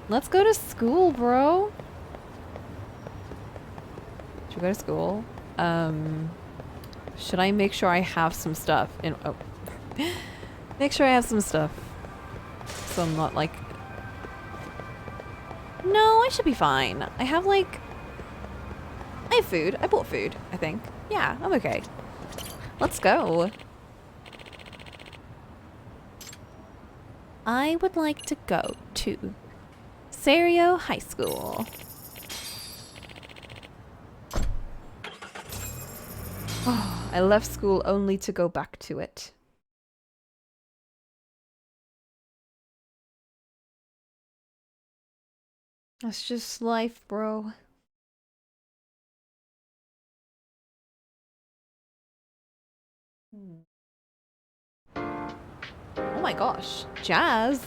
Let's go to school, bro. Should we go to school? Should I make sure I have some stuff in... Oh. Make sure I have some stuff. So I'm not like... No, I should be fine. I have like... I have food. I bought food, I think. Yeah, I'm okay. Let's go. I would like to go to Serio High School. Oh, I left school only to go back to it. That's just life, bro. Oh my gosh, jazz.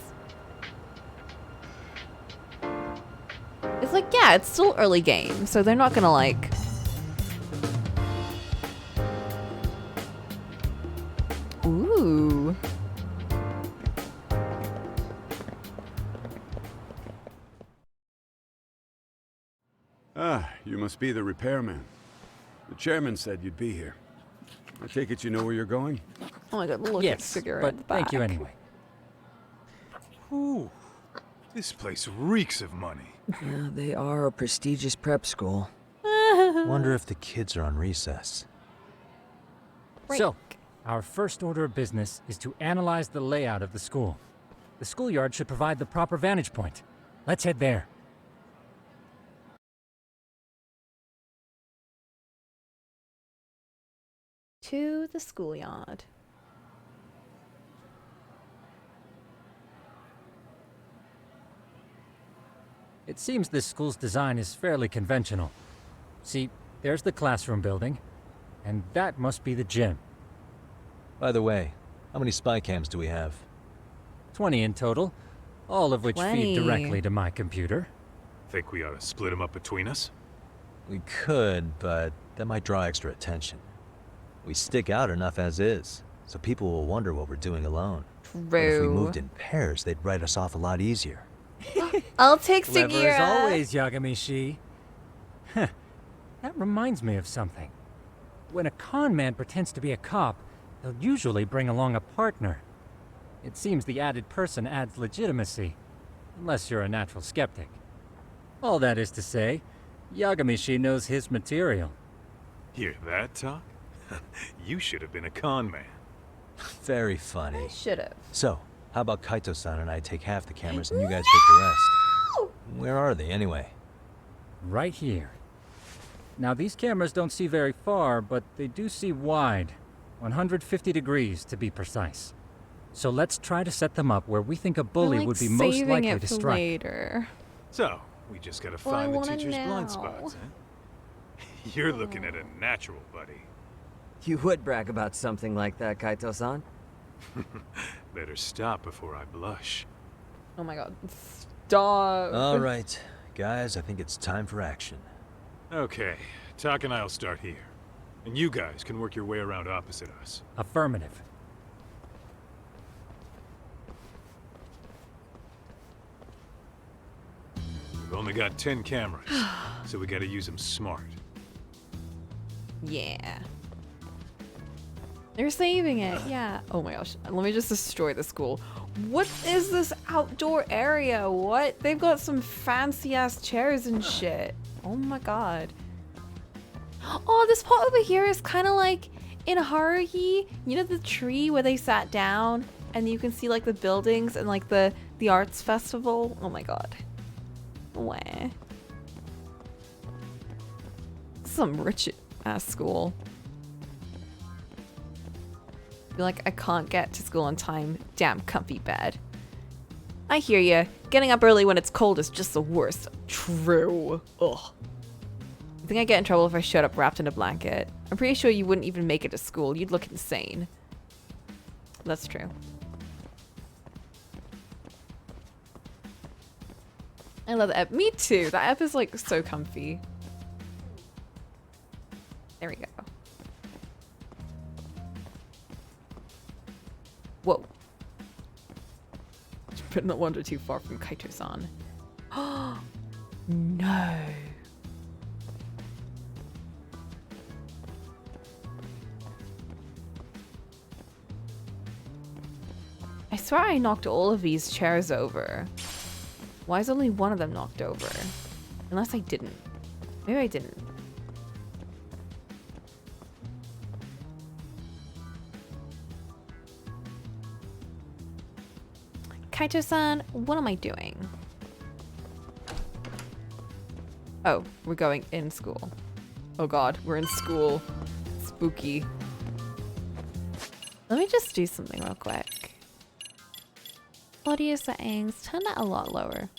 It's like, yeah, it's still early game, so they're not gonna like... Ooh. Ah, you must be the repairman. The chairman said you'd be here. I take it you know where you're going? Oh my god, look at Yes, figure but at the back. thank you anyway. Ooh, this place reeks of money. Yeah, they are a prestigious prep school. Wonder if the kids are on recess. Break. So, our first order of business is to analyze the layout of the school. The schoolyard should provide the proper vantage point. Let's head there. To the schoolyard. It seems this school's design is fairly conventional. See, there's the classroom building, and that must be the gym. By the way, how many spy cams do we have? 20 in total, all of which 20. feed directly to my computer. Think we ought to split them up between us? We could, but that might draw extra attention. We stick out enough as is, so people will wonder what we're doing alone. But if we moved in pairs, they'd write us off a lot easier. I'll take Clever Sugira. as always, Yagami-shi. Huh. That reminds me of something. When a con man pretends to be a cop, they'll usually bring along a partner. It seems the added person adds legitimacy, unless you're a natural skeptic. All that is to say, Yagami-shi knows his material. Hear that talk? You should have been a con man. Very funny. I should have. So, how about Kaito-san and I take half the cameras and you guys take the rest? Where are they, anyway? Right here. Now, these cameras don't see very far, but they do see wide. 150 degrees, to be precise. So let's try to set them up where we think a bully like would be most saving likely it to for strike. later. So, we just gotta Well, I find the wanna teacher's blind know. spots, huh? You're looking at a natural, buddy. You would brag about something like that, Kaito-san. Better stop before I blush. Oh my god. Stop. All right, guys, I think it's time for action. Okay, Tak and I'll start here. And you guys can work your way around opposite us. Affirmative. We've only got 10 cameras, so we gotta use them smart. Yeah. They're saving it, yeah. Oh my gosh. Let me just destroy the school. What is this outdoor area? What? They've got some fancy ass chairs and shit. Oh my god. Oh, this part over here is kind of like in Haruhi. You know the tree where they sat down and you can see like the buildings and like the arts festival? Oh my god. Wah. Some rich ass school. Feel like I can't get to school on time. Damn comfy bed. I hear ya. Getting up early when it's cold is just the worst. True. Ugh. I think I'd get in trouble if I showed up wrapped in a blanket. I'm pretty sure you wouldn't even make it to school. You'd look insane. That's true. I love the app. Me too. That app is like so comfy. There we go. Whoa. But not wander too far from Kaito-san. No. I swear I knocked all of these chairs over. Why is only one of them knocked over? Unless I didn't. Maybe I didn't. Kaito-san, what am I doing? Oh, we're going in school. Oh god, we're in school. Spooky. Let me just do something real quick. Audio settings, turn that a lot lower.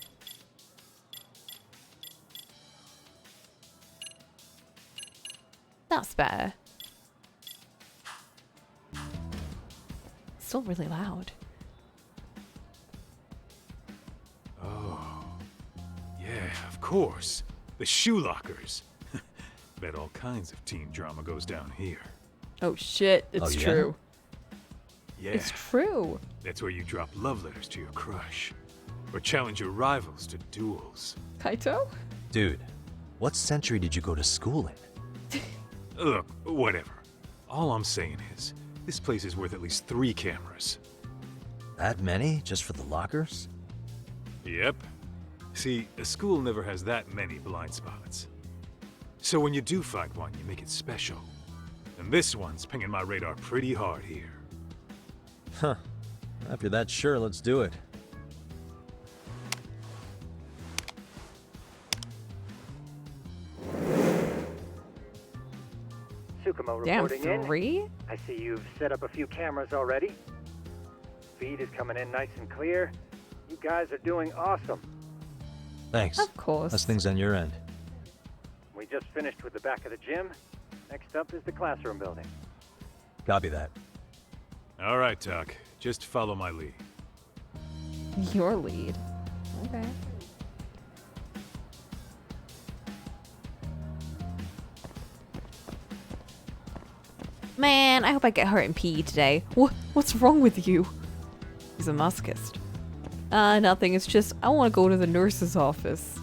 That's better. Still really loud. Yeah, of course. The shoe lockers. Bet all kinds of teen drama goes down here. Oh shit, it's Oh, yeah? true. Yeah, It's true. that's where you drop love letters to your crush. Or challenge your rivals to duels. Kaito? Dude, what century did you go to school in? Look, whatever. All I'm saying is, this place is worth at least 3 cameras. That many just for the lockers? Yep. See, a school never has that many blind spots. So when you do find one, you make it special. And this one's pinging my radar pretty hard here. Huh. After that, sure, let's do it. Tsukumo Damn, reporting in. 3? I see you've set up a few cameras already. Feed is coming in nice and clear. You guys are doing awesome. Thanks. Of course. How's things on your end? We just finished with the back of the gym. Next up is the classroom building. Copy that. All right, Doc. Just follow my lead. Your lead. Okay. Man, I hope I get hurt in PE today. What's wrong with you? He's a masochist. Nothing. It's just I want to go to the nurse's office.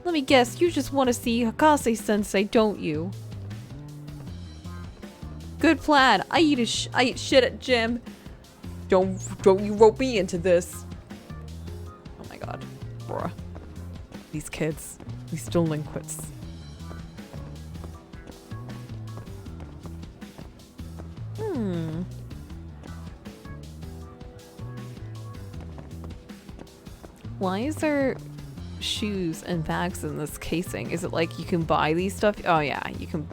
Let me guess, you just want to see Hakase-sensei, don't you? Good plan. I eat shit at gym. Don't you rope me into this. Oh my god. Bruh. These kids. These delinquents. Why is there shoes and bags in this casing? Is it like you can buy these stuff? Oh yeah, you can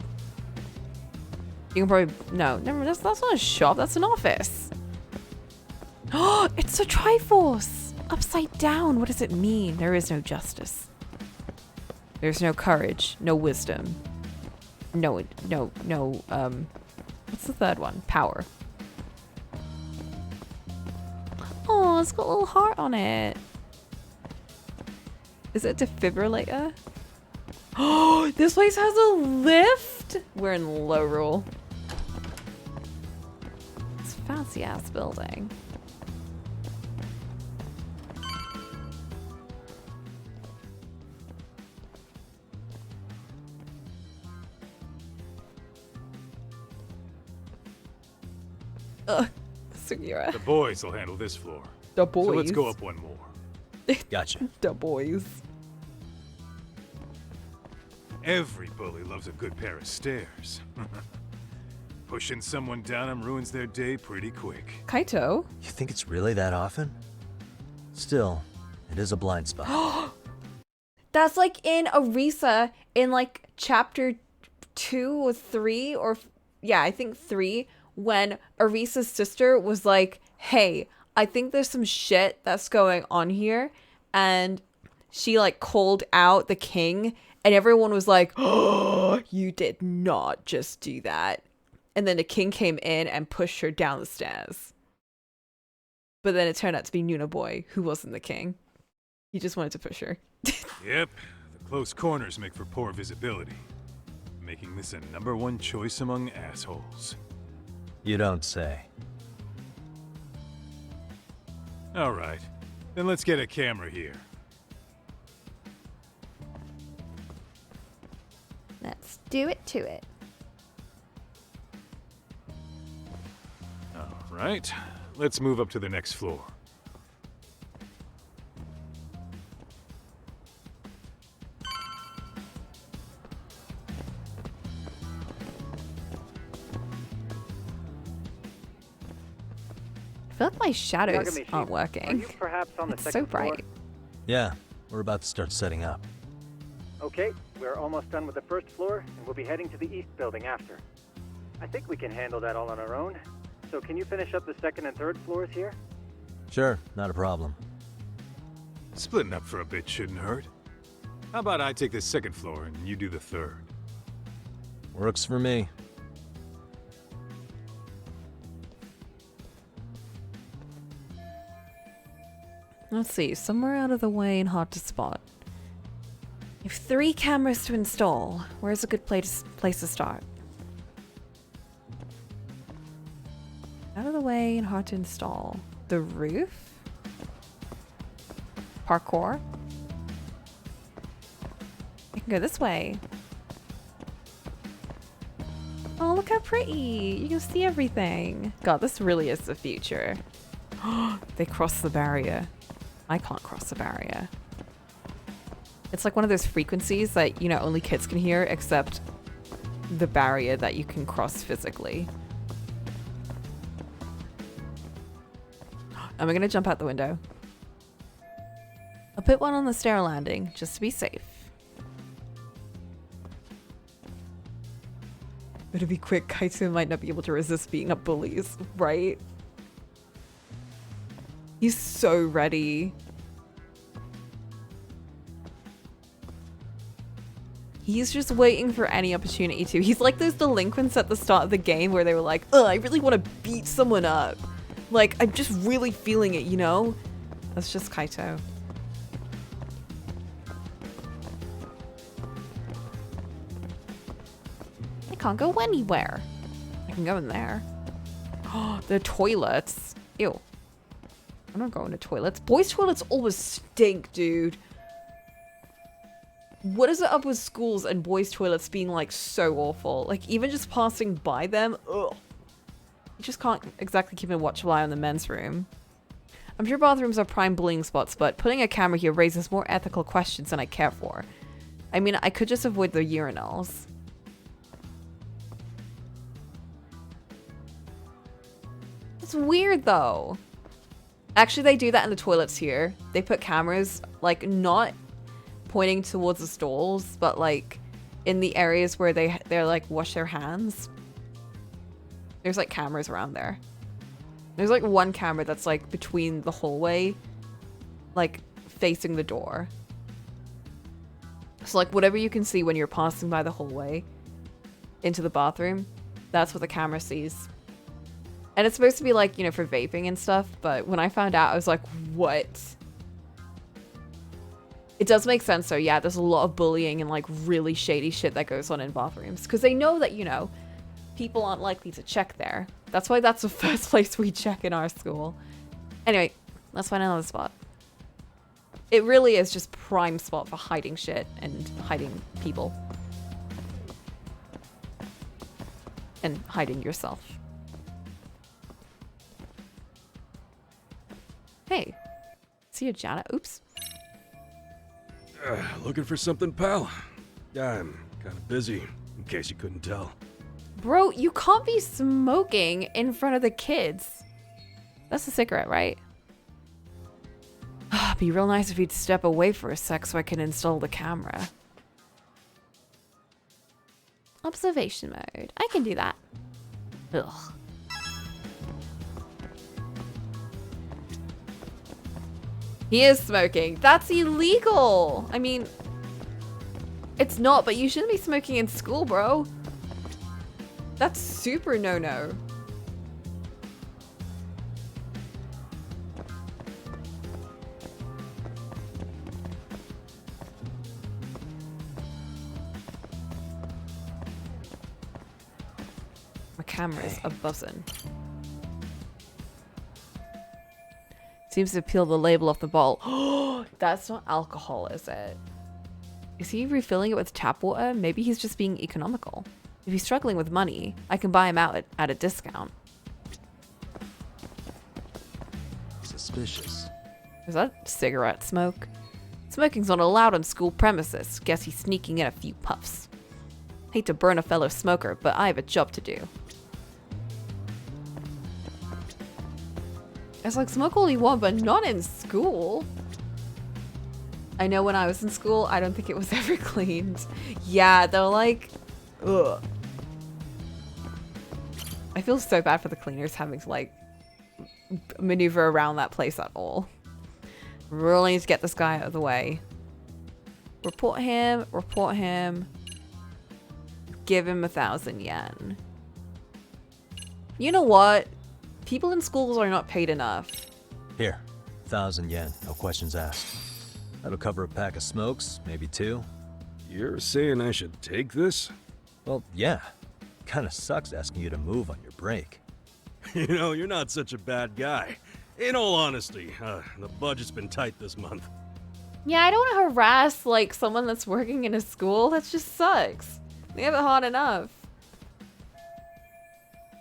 probably, no, never, that's not a shop, that's an office. Oh, it's a Triforce! Upside down, what does it mean? There is no justice. There's no courage, no wisdom. No, what's the third one? Power. Oh, it's got a little heart on it. Is it a defibrillator? Oh, this place has a lift? We're in Laurel. It's a fancy ass building. Ugh, Sugira. The boys will handle this floor. The boys. So let's go up one more. Gotcha. The boys. Every bully loves a good pair of stairs. Pushing someone down them ruins their day pretty quick. Kaito? You think it's really that often? Still, it is a blind spot. That's like in Arisa in like chapter 2 or 3 or yeah, I think 3, when Arisa's sister was like, hey, I think there's some shit that's going on here, and she like called out the king, and everyone was like, oh, you did not just do that. And then the king came in and pushed her down the stairs. But then it turned out to be Nuna Boy, who wasn't the king. He just wanted to push her. Yep, the close corners make for poor visibility, making this a #1 choice among assholes. You don't say. All right, then let's get a camera here. Let's do it to it. All right, let's move up to the next floor. I feel like my shadows Yagami, aren't Chief, working. Are you perhaps on the It's so second floor? bright. Yeah, we're about to start setting up. Okay, we're almost done with the first floor, and we'll be heading to the east building after. I think we can handle that all on our own. So can you finish up the second and third floors here? Sure, not a problem. Splitting up for a bit shouldn't hurt. How about I take the second floor and you do the third? Works for me. Let's see, somewhere out of the way and hard to spot. You have 3 cameras to install. Where's a good place to start? Out of the way and hard to install. The roof? Parkour? I can go this way. Oh, look how pretty. You can see everything. God, this really is the future. They crossed the barrier. I can't cross the barrier. It's like one of those frequencies that, you know, only kids can hear, except the barrier that you can cross physically. Am I gonna jump out the window? I'll put one on the stair landing, just to be safe. Better be quick, Kaito might not be able to resist beating up bullies, right? He's so ready. He's just waiting for any opportunity to. He's like those delinquents at the start of the game where they were like, ugh, I really want to beat someone up. Like, I'm just really feeling it, you know? That's just Kaito. I can't go anywhere. I can go in there. Oh, the toilets. Ew. I'm not going to toilets. Boys' toilets always stink, dude. What is it up with schools and boys' toilets being like so awful? Like even just passing by them, ugh. You just can't exactly keep a watchful eye on the men's room. I'm sure bathrooms are prime bullying spots, but putting a camera here raises more ethical questions than I care for. I mean, I could just avoid the urinals. It's weird though. Actually, they do that in the toilets here. They put cameras, like, not pointing towards the stalls, but, like, in the areas where they're like, wash their hands. There's, like, cameras around there. There's, like, one camera that's, like, between the hallway, like, facing the door. So, like, whatever you can see when you're passing by the hallway into the bathroom, that's what the camera sees. And it's supposed to be like, you know, for vaping and stuff, but when I found out, I was like, what? It does make sense though, yeah, there's a lot of bullying and like really shady shit that goes on in bathrooms. Because they know that, you know, people aren't likely to check there. That's why that's the first place we check in our school. Anyway, let's find another spot. It really is just prime spot for hiding shit and hiding people. And hiding yourself. Hey, see you, Janet. Oops. Looking for something, pal? Yeah, I'm kind of busy, in case you couldn't tell. Bro, you can't be smoking in front of the kids. That's a cigarette, right? Be real nice if you'd step away for a sec so I can install the camera. Observation mode. I can do that. Ugh. He is smoking. That's illegal. I mean, it's not, but you shouldn't be smoking in school, bro. That's super no-no. My cameras are buzzing. Seems to peel the label off the bottle. Oh, that's not alcohol, is it? Is he refilling it with tap water? Maybe he's just being economical. If he's struggling with money, I can buy him out at a discount. Suspicious. Is that cigarette smoke? Smoking's not allowed on school premises. Guess he's sneaking in a few puffs. Hate to burn a fellow smoker, but I have a job to do. It's like, smoke all you want, but not in school. I know when I was in school, I don't think it was ever cleaned. Yeah, they're like, ugh. I feel so bad for the cleaners having to like maneuver around that place at all. Really need to get this guy out of the way. Report him, report him. Give him 1,000 yen. You know what? People in schools are not paid enough. Here, 1,000 yen, no questions asked. That'll cover a pack of smokes, maybe 2. You're saying I should take this? Well, yeah. Kinda sucks asking you to move on your break. You know, you're not such a bad guy. In all honesty, the budget's been tight this month. Yeah, I don't want to harass like someone that's working in a school. That just sucks. They have it hard enough.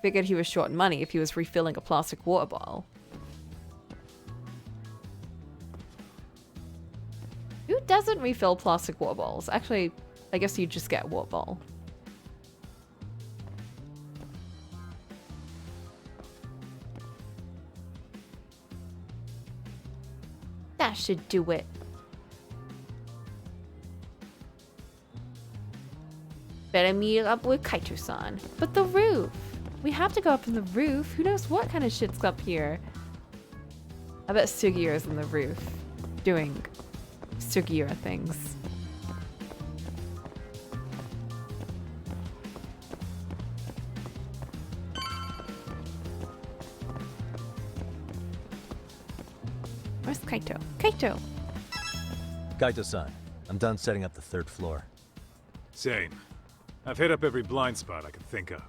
Figured he was short on money if he was refilling a plastic water bottle. Who doesn't refill plastic water bottles? Actually, I guess you just get a water bottle. That should do it. Better meet up with Kaito-san. But the roof! We have to go up in the roof. Who knows what kind of shit's up here? I bet Sugiura's in the roof. Doing Sugiura things. Where's Kaito? Kaito! Kaito-san, I'm done setting up the 3rd floor. Same. I've hit up every blind spot I can think of.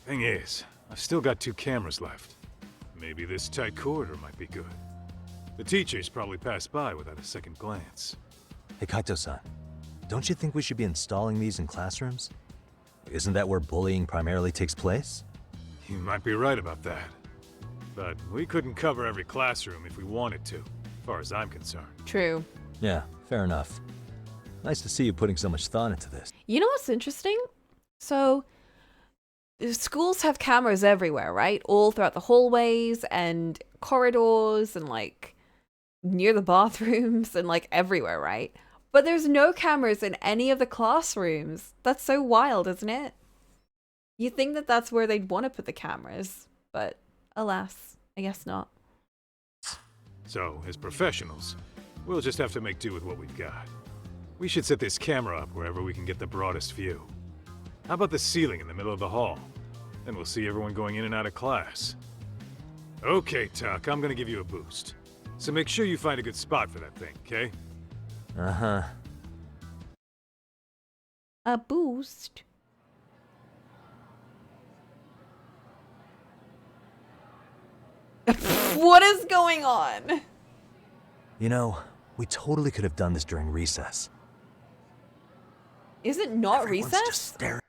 Thing is, I've still got 2 cameras left. Maybe this tight corridor might be good. The teachers probably passed by without a second glance. Hey Kaito-san, don't you think we should be installing these in classrooms? Isn't that where bullying primarily takes place? You might be right about that. But we couldn't cover every classroom if we wanted to, as far as I'm concerned. True. Yeah, fair enough. Nice to see you putting so much thought into this. You know what's interesting? So, schools have cameras everywhere, right? All throughout the hallways and corridors and like near the bathrooms and like everywhere, right? But there's no cameras in any of the classrooms. That's so wild, isn't it? You think that that's where they'd want to put the cameras, but alas, I guess not. So, as professionals, we'll just have to make do with what we've got. We should set this camera up wherever we can get the broadest view. How about the ceiling in the middle of the hall? Then we'll see everyone going in and out of class. Okay, Tuck, I'm gonna give you a boost. So make sure you find a good spot for that thing, okay? Uh-huh. A boost? What is going on? You know, we totally could have done this during recess. Is it not Everyone's recess? just staring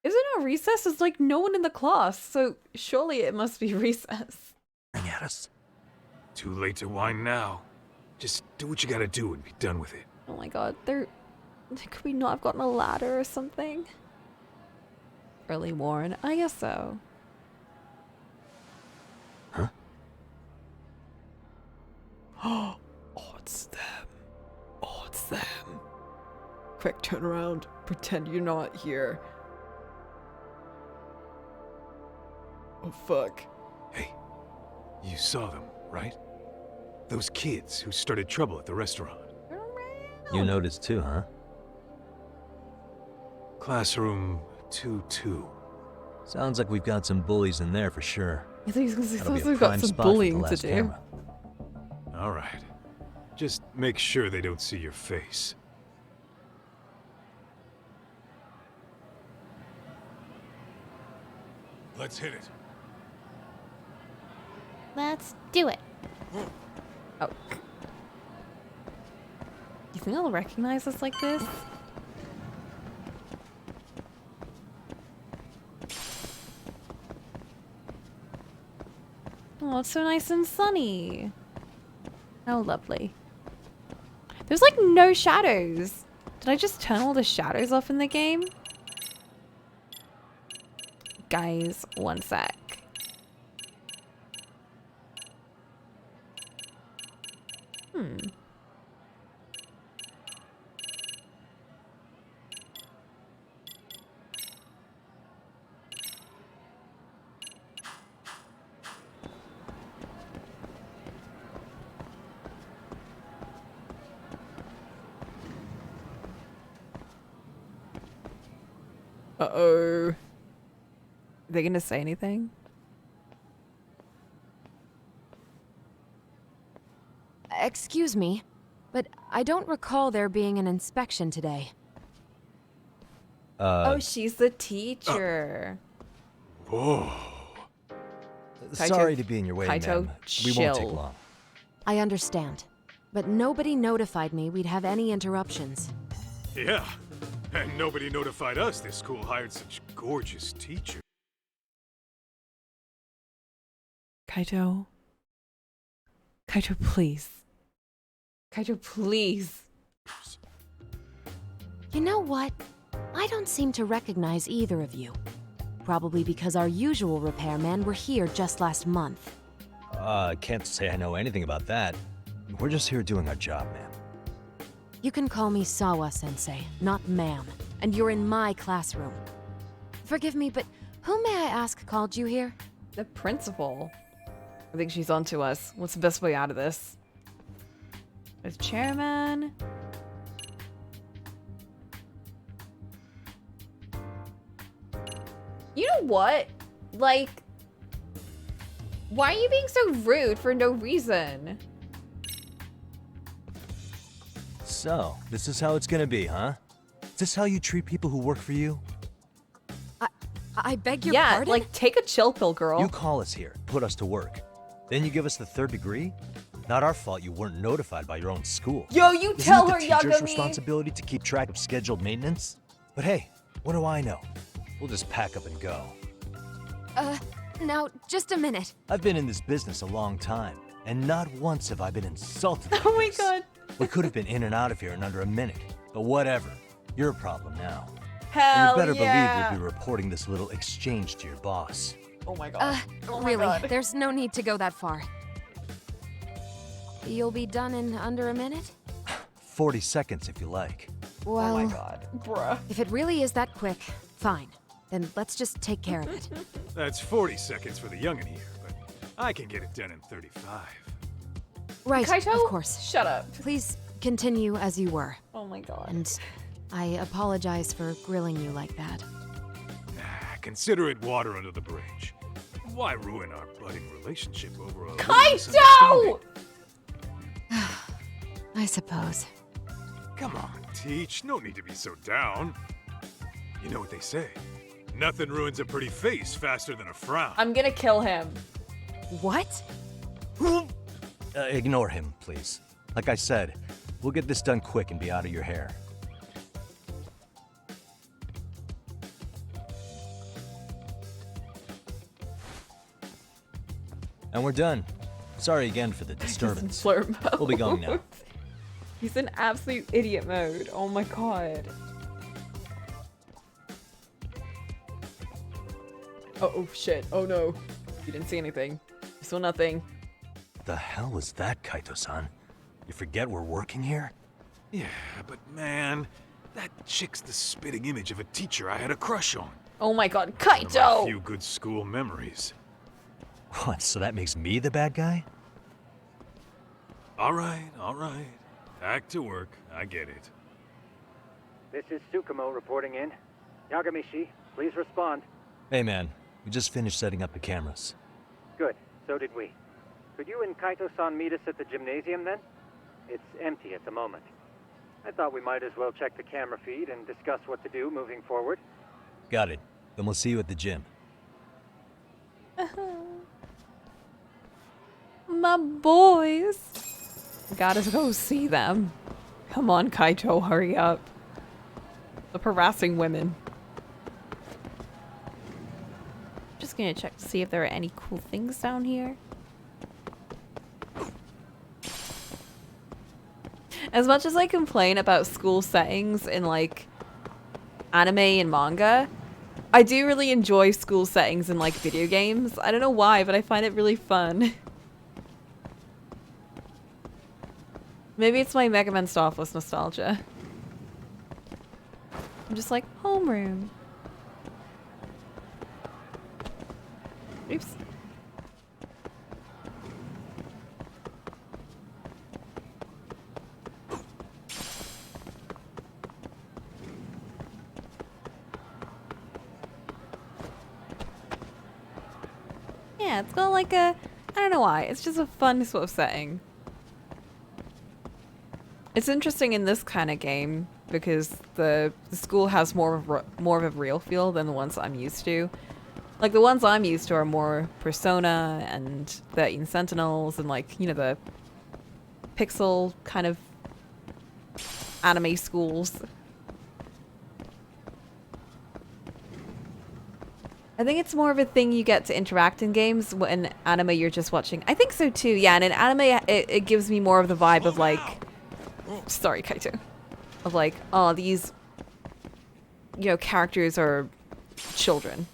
Is it not recess? It's like no one in the class, so surely it must be recess. at us. Too late to whine now. Just do what you gotta do and be done with it. Oh my god, could we not have gotten a ladder or something? Early Warren? I guess so. Huh? Oh, it's them. Oh, it's them. Quick, turn around. Pretend you're not here. Oh, fuck. Hey, you saw them, right? Those kids who started trouble at the restaurant. You noticed too, huh? Classroom 2-2. Sounds like we've got some bullies in there for sure. I think he's gonna say That'll be a we've got prime some spot for the bullying to last do. camera. All right. Just make sure they don't see your face. Let's hit it. Let's do it. Oh. You think I'll recognize us like this? Oh, it's so nice and sunny. How lovely. There's like no shadows. Did I just turn all the shadows off in the game? Guys, one sec. Uh-oh. Are they gonna say anything? Excuse me, but I don't recall there being an inspection today. Oh, she's the teacher. Whoa. Sorry to be in your way, Kaito, ma'am. We won't take chill. long. I understand, but nobody notified me we'd have any interruptions. Yeah. And nobody notified us this school hired such gorgeous teachers. Kaito. Kaito, please. Kaito, please. You know what? I don't seem to recognize either of you. Probably because our usual repairmen were here just last month. Can't say I know anything about that. We're just here doing our job, ma'am. You can call me Sawa-sensei, not ma'am, and you're in my classroom. Forgive me, but who may I ask called you here? The principal. I think she's onto us. What's the best way out of this? There's chairman. You know what? Like, why are you being so rude for no reason? So, this is how it's gonna be, huh? Is this how you treat people who work for you? I beg your Yeah, pardon? like, take a chill pill, girl. You call us here, put us to work. Then you give us the 3rd degree? Not our fault you weren't notified by your own school. Yo, you tell her, Isn't it the teacher's Yagami! responsibility to keep track of scheduled maintenance? But hey, what do I know? We'll just pack up and go. Now, just a minute. I've been in this business a long time, and not once have I been insulted like Oh my this. god. We could have been in and out of here in under a minute, but whatever. Your problem now. Hell And you better yeah. believe we'll be reporting this little exchange to your boss. Oh my god. Oh my Really, God. there's no need to go that far. You'll be done in under a minute? 40 seconds if you like. Well, Oh my god. Bruh. if it really is that quick, fine. Then let's just take care of it. That's 40 seconds for the youngin' here, but I can get it done in 35. Right, Kaito? of course. Shut up. Please continue as you were. Oh my god. And I apologize for grilling you like that. Consider it water under the bridge. Why ruin our budding relationship over a little Kaito! misunderstanding? I suppose. Come on, Teach. No need to be so down. You know what they say. Nothing ruins a pretty face faster than a frown. I'm gonna kill him. What? Ignore him, please. Like I said, we'll get this done quick and be out of your hair. And we're done. Sorry again for the disturbance. Flirt mode. We'll be going now. He's in absolute idiot mode. Oh my god. Oh shit. Oh no. You didn't see anything. You saw nothing. The hell was that, Kaito-san? You forget we're working here? Yeah, but man, that chick's the spitting image of a teacher I had a crush on. Oh my god. One of my Kaito! few good school memories. What, so that makes me the bad guy? All right, all right. Back to work. I get it. This is Tsukumo reporting in. Yagami-shi, please respond. Hey man, we just finished setting up the cameras. Good, so did we. Could you and Kaito-san meet us at the gymnasium then? It's empty at the moment. I thought we might as well check the camera feed and discuss what to do moving forward. Got it. Then we'll see you at the gym. My boys. Gotta go see them. Come on, Kaito, hurry up. Stop harassing women. Just gonna check to see if there are any cool things down here. As much as I complain about school settings in like anime and manga, I do really enjoy school settings in like video games. I don't know why, but I find it really fun. Maybe it's my Mega Man Star Force nostalgia. I'm just like, homeroom. Oops. Yeah, it's got like a, I don't know why, it's just a fun sort of setting. It's interesting in this kind of game because the school has more of a real feel than the ones I'm used to. Like the ones I'm used to are more Persona and 13 Sentinels and like, you know, the pixel kind of anime schools. I think it's more of a thing you get to interact in games. In anime, you're just watching. I think so too, yeah. And in anime, it gives me more of the vibe of like, sorry, Kaito, of like, oh, these, you know, characters are children.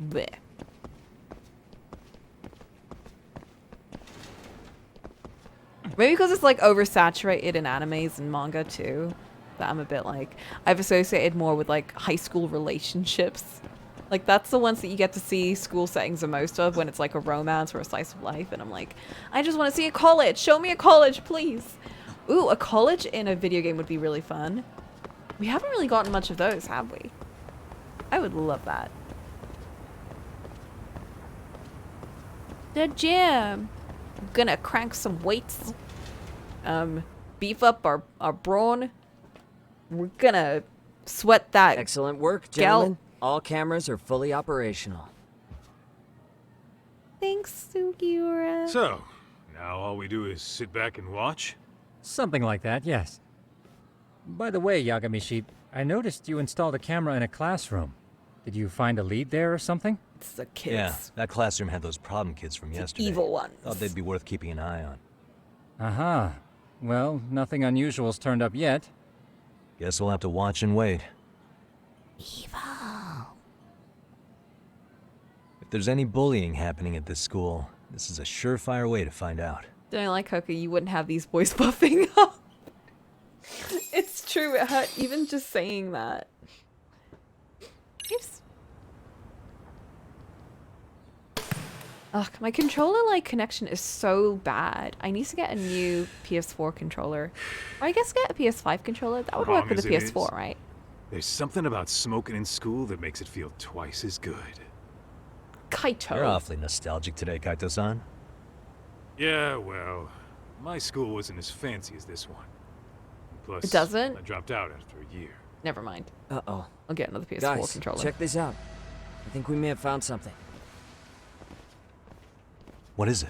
Blech. Maybe because it's like oversaturated in animes and manga too, that I'm a bit like, I've associated more with like high school relationships. Like that's the ones that you get to see school settings the most of when it's like a romance or a slice of life, and I'm like, I just want to see a college. Show me a college, please. Ooh, a college in a video game would be really fun. We haven't really gotten much of those, have we? I would love that. The gym. Gonna crank some weights. Beef up our brawn. We're gonna sweat that. Excellent work, gentlemen. All cameras are fully operational. Thanks, Sugiura. So, now all we do is sit back and watch? Something like that, yes. By the way, Yagamishi, I noticed you installed a camera in a classroom. Did you find a lead there or something? It's the kids. Yeah, that classroom had those problem kids from yesterday. Evil ones. Thought they'd be worth keeping an eye on. Aha. Well, nothing unusual's turned up yet. Guess we'll have to watch and wait. Evil. If there's any bullying happening at this school, this is a surefire way to find out. Don't like Hoka, you wouldn't have these boys buffing up. It's true, it hurt even just saying that. Oops. Ugh, my controller like connection is so bad. I need to get a new PS4 controller. Or I guess get a PS5 controller. That would work with a PS4, right? There's something about smoking in school that makes it feel twice as good. Kaito. You're awfully nostalgic today, Kaito-san. Yeah, well, my school wasn't as fancy as this one. Plus, It doesn't? I dropped out after a year. Never mind. Uh-oh. I'll get another PS4 Guys, controller. check this out. I think we may have found something. What is it?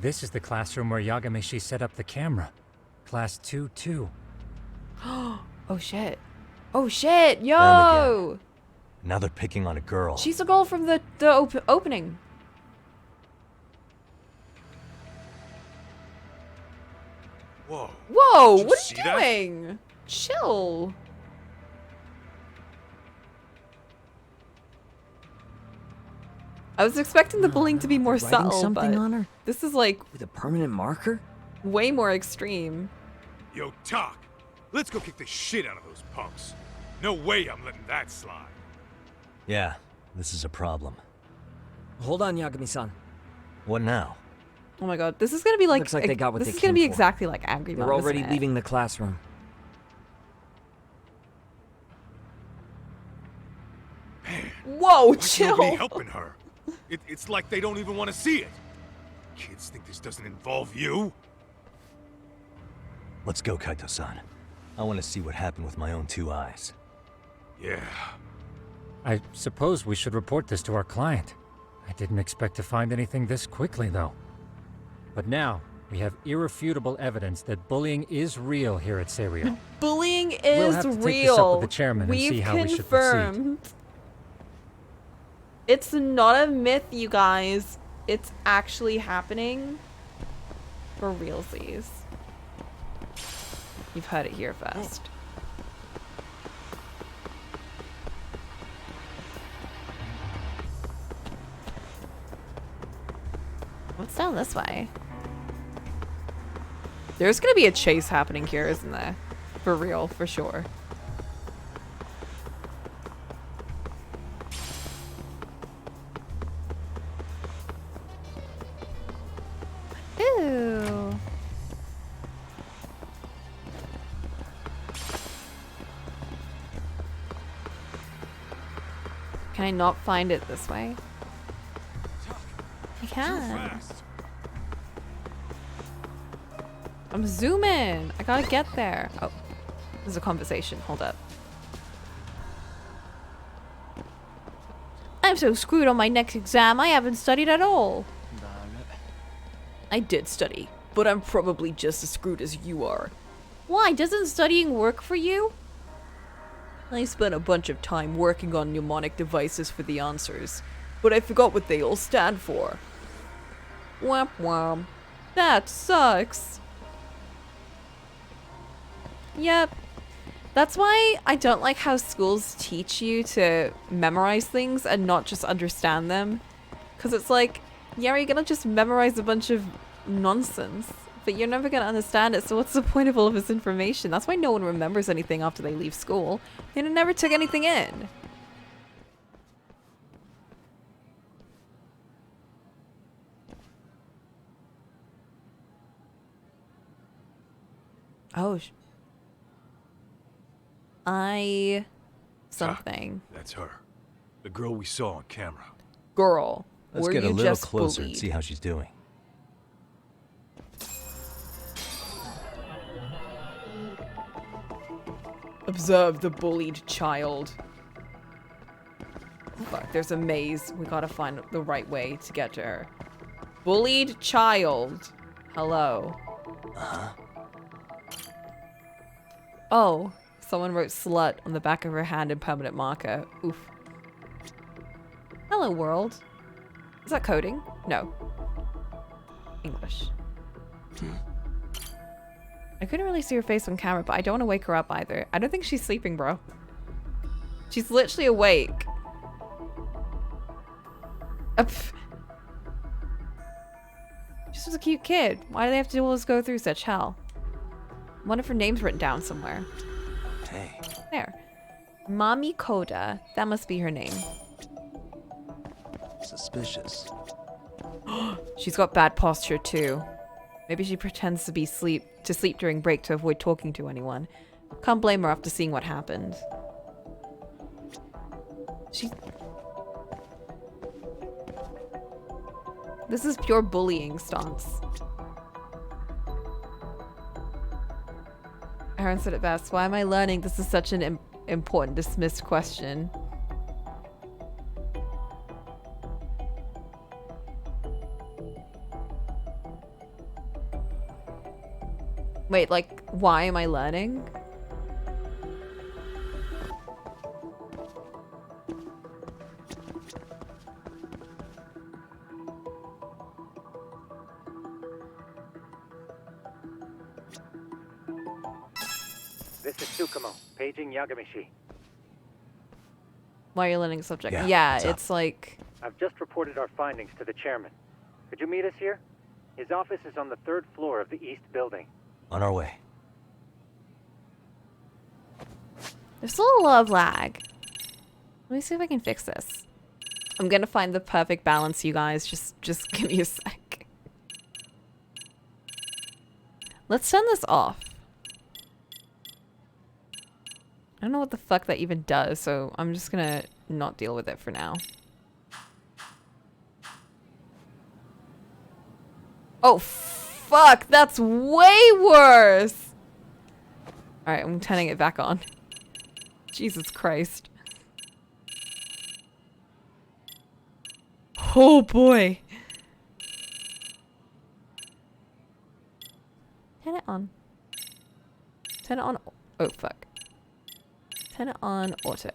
This is the classroom where Yagamishi set up the camera. Class 2-2. Oh shit. Oh shit, Them yo! again. Now they're picking on a girl. She's the girl from the opening. Whoa. Whoa, Did you what see are that? you doing? Chill. I was expecting the bullying to be more Writing subtle, something but on her this is like with a permanent marker? way more extreme. Yo, Talk, let's go kick the shit out of those punks. No way I'm letting that slide. Yeah, this is a problem. Hold on, Yagami-san. What now? Oh my god, this is gonna be like, Looks like they got what this they is gonna came be for. exactly like Angry They're Birds, already isn't it? leaving the classroom. Whoa, Why chill. nobody helping her? It's like they don't even want to see it. Kids think this doesn't involve you? Let's go, Kaito-san. I want to see what happened with my own two eyes. Yeah. I suppose we should report this to our client. I didn't expect to find anything this quickly, though. But now, We have irrefutable evidence that bullying is real here at Serial. Bullying is We'll have to real. take this up with the chairman and We've see how we should proceed. confirmed. It's not a myth, you guys. It's actually happening for realsies. You've heard it here first. What's down this way? There's gonna be a chase happening here, isn't there? For real, for sure. Ooh. Can I not find it this way? I can. I'm zooming. I gotta get there. Oh, there's a conversation. Hold up. I'm so screwed on my next exam. I haven't studied at all. I did study, but I'm probably just as screwed as you are. Why? Doesn't studying work for you? I spent a bunch of time working on mnemonic devices for the answers, but I forgot what they all stand for. Womp womp. That sucks. Yep. That's why I don't like how schools teach you to memorize things and not just understand them. Because it's like, yeah, you're gonna just memorize a bunch of nonsense, but you're never gonna understand it, so what's the point of all of this information? That's why no one remembers anything after they leave school. They never took anything in. Oh, something. That's her. The girl we saw on camera. Girl, Let's were get a you little just closer and bullied? see how she's doing. Observe the bullied child. Fuck, there's a maze. We gotta find the right way to get to her. Bullied child. Hello. Oh, someone wrote slut on the back of her hand in permanent marker. Oof. Hello, world. Is that coding? No. English. I couldn't really see her face on camera, but I don't want to wake her up either. I don't think she's sleeping, bro. She's literally awake. She's just a cute kid. Why do they have to always go through such hell? I wonder if her name's written down somewhere. Hey. There. Mommy Coda. That must be her name. Suspicious. She's got bad posture too. Maybe she pretends to sleep during break to avoid talking to anyone. Can't blame her after seeing what happened. This is pure bullying stance. Aaron said it best. Why am I learning? This is such an important dismissed question. Wait, like, why am I learning? This is Tsukumo, paging Yagamishi. Why are you learning a subject? Yeah, Yeah, what's up? it's like... I've just reported our findings to the chairman. Could you meet us here? His office is on the 3rd floor of the east building. On our way. There's still a lot of lag. Let me see if I can fix this. I'm gonna find the perfect balance, you guys. Just give me a sec. Let's turn this off. I don't know what the fuck that even does, so I'm just gonna not deal with it for now. Oh, fuck! That's way worse! Alright, I'm turning it back on. Jesus Christ. Oh boy. Turn it on. Turn it on. Oh, fuck. Turn it on auto.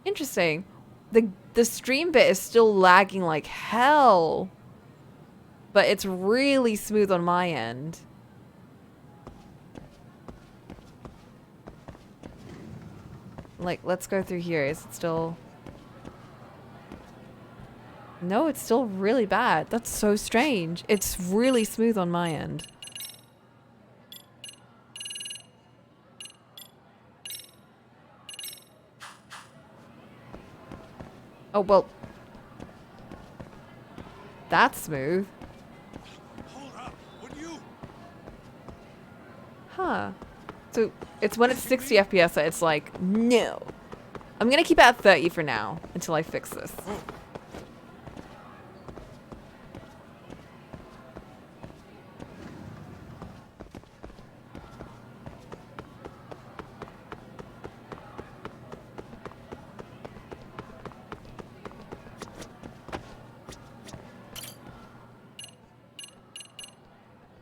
Interesting. The stream bit is still lagging like hell. But it's really smooth on my end. Like, let's go through here. Is it still... No, it's still really bad. That's so strange. It's really smooth on my end. Oh, well. That's smooth. Hold up, would you? Huh. So, it's when it's 60 FPS that it's like, no. I'm gonna keep it at 30 for now, until I fix this.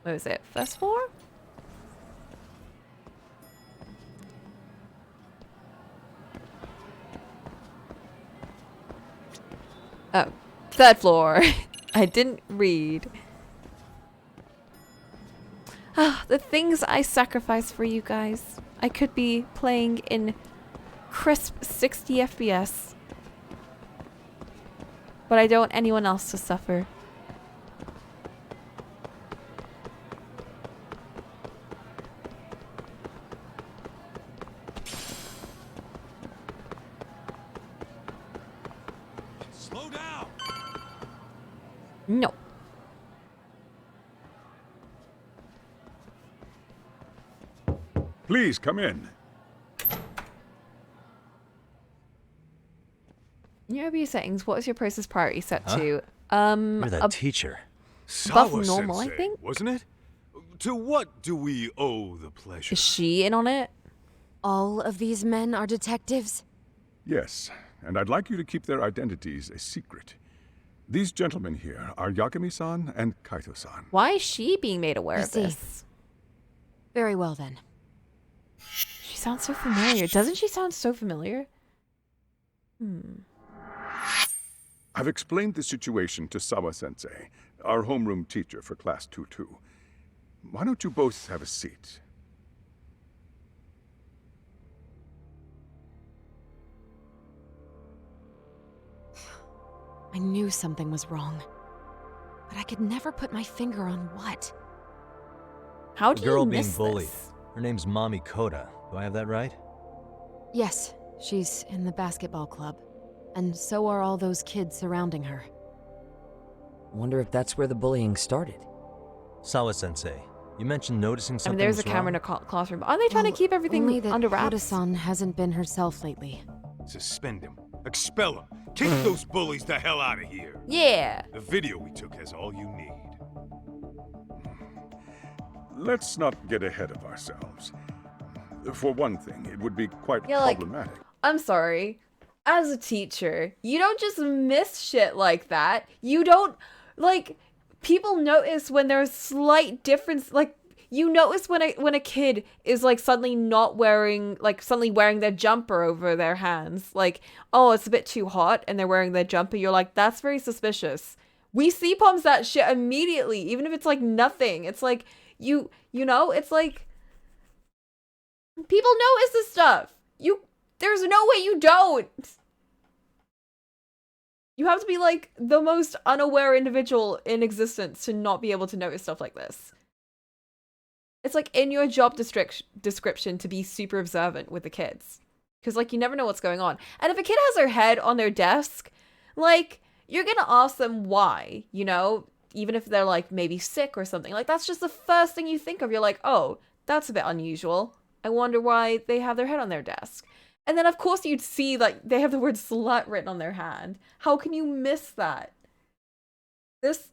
What was it? First floor? Oh, third floor. I didn't read. Ah, the things I sacrifice for you guys. I could be playing in crisp 60 FPS. But I don't want anyone else to suffer. Slow down. No. Please come in. In your OBS settings, what is your process priority set Huh? to? You're that a teacher. above normal, I think. Wasn't it? To what do we owe the pleasure? Is she in on it? All of these men are detectives? Yes, and I'd like you to keep their identities a secret. These gentlemen here are Yakami-san and Kaito-san. Why is she being made aware I of see. this? Very well then. She sounds so familiar. Doesn't she sound so familiar? I've explained the situation to Sawa-sensei, our homeroom teacher for Class 2-2. Why don't you both have a seat? I knew something was wrong. But I could never put my finger on what. How The do girl you being miss bullied. this? Her name's Mami Koda. Do I have that right? Yes, she's in the basketball club. And so are all those kids surrounding her. Wonder if that's where the bullying started. Sawa-sensei, you mentioned noticing I something mean, there's a was camera in wrong? a classroom. Are they trying to keep everything only that under wraps? Koda-san hasn't been herself lately. Suspend him. Expel him. Kick those bullies the hell out of here. Yeah. The video we took has all you need. Let's not get ahead of ourselves. For one thing, it would be quite Yeah, like- problematic. I'm sorry. As a teacher, you don't just miss shit like that. You don't, like, people notice when there's slight difference, like, you notice when a kid is, like, suddenly not wearing, like, suddenly wearing their jumper over their hands. Like, oh, it's a bit too hot, and they're wearing their jumper. You're like, that's very suspicious. We C-palms that shit immediately, even if it's, like, nothing. It's like, you know, it's like, people notice this stuff. There's no way you don't. You have to be like the most unaware individual in existence to not be able to notice stuff like this. It's like in your job description to be super observant with the kids. Because like you never know what's going on. And if a kid has their head on their desk, like you're going to ask them why, you know? Even if they're like maybe sick or something. Like that's just the first thing you think of. You're like, oh, that's a bit unusual. I wonder why they have their head on their desk. And then, of course, you'd see, like, they have the word slut written on their hand. How can you miss that? This...